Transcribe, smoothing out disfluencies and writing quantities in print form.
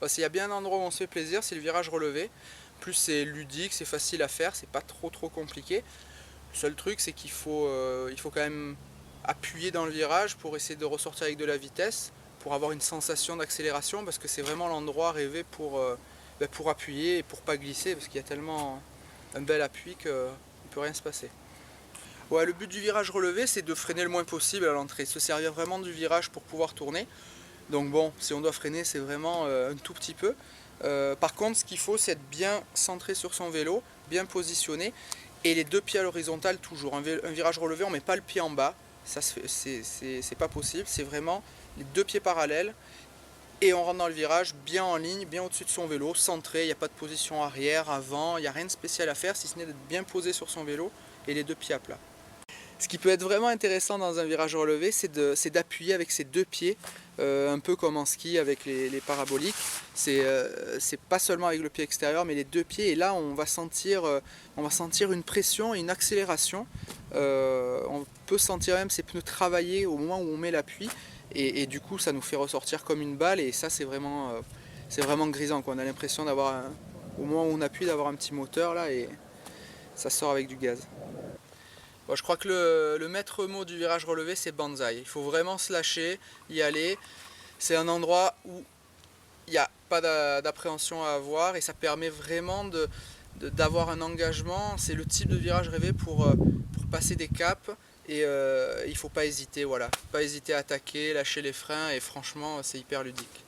Parce qu'il y a bien un endroit où on se fait plaisir, c'est le virage relevé. Plus c'est ludique, c'est facile à faire, c'est pas trop compliqué. Le seul truc c'est qu'il faut quand même appuyer dans le virage pour essayer de ressortir avec de la vitesse, pour avoir une sensation d'accélération, parce que c'est vraiment l'endroit rêvé pour appuyer et pour pas glisser, parce qu'il y a tellement un bel appui qu'il ne peut rien se passer. Ouais, le but du virage relevé c'est de freiner le moins possible à l'entrée, se servir vraiment du virage pour pouvoir tourner. Donc bon, si on doit freiner, c'est vraiment un tout petit peu. Par contre, ce qu'il faut, c'est être bien centré sur son vélo, bien positionné, et les deux pieds à l'horizontale toujours. Un virage relevé, on ne met pas le pied en bas, ça c'est pas possible, c'est vraiment les deux pieds parallèles, et on rentre dans le virage bien en ligne, bien au-dessus de son vélo, centré, il n'y a pas de position arrière, avant, il n'y a rien de spécial à faire, si ce n'est d'être bien posé sur son vélo, et les deux pieds à plat. Ce qui peut être vraiment intéressant dans un virage relevé, c'est d'appuyer avec ses deux pieds, un peu comme en ski avec les paraboliques. C'est pas seulement avec le pied extérieur, mais les deux pieds. Et là, on va sentir une pression et une accélération. On peut sentir même ses pneus travailler au moment où on met l'appui. Et du coup, ça nous fait ressortir comme une balle. Et ça, c'est vraiment grisant, quoi. On a l'impression d'avoir, au moment où on appuie, d'avoir un petit moteur là, et ça sort avec du gaz. Bon, je crois que le maître mot du virage relevé, c'est banzai. Il faut vraiment se lâcher, y aller. C'est un endroit où il n'y a pas d'appréhension à avoir et ça permet vraiment d'avoir un engagement. C'est le type de virage rêvé pour passer des caps et il ne faut pas hésiter. Voilà. Pas hésiter à attaquer, lâcher les freins et franchement, c'est hyper ludique.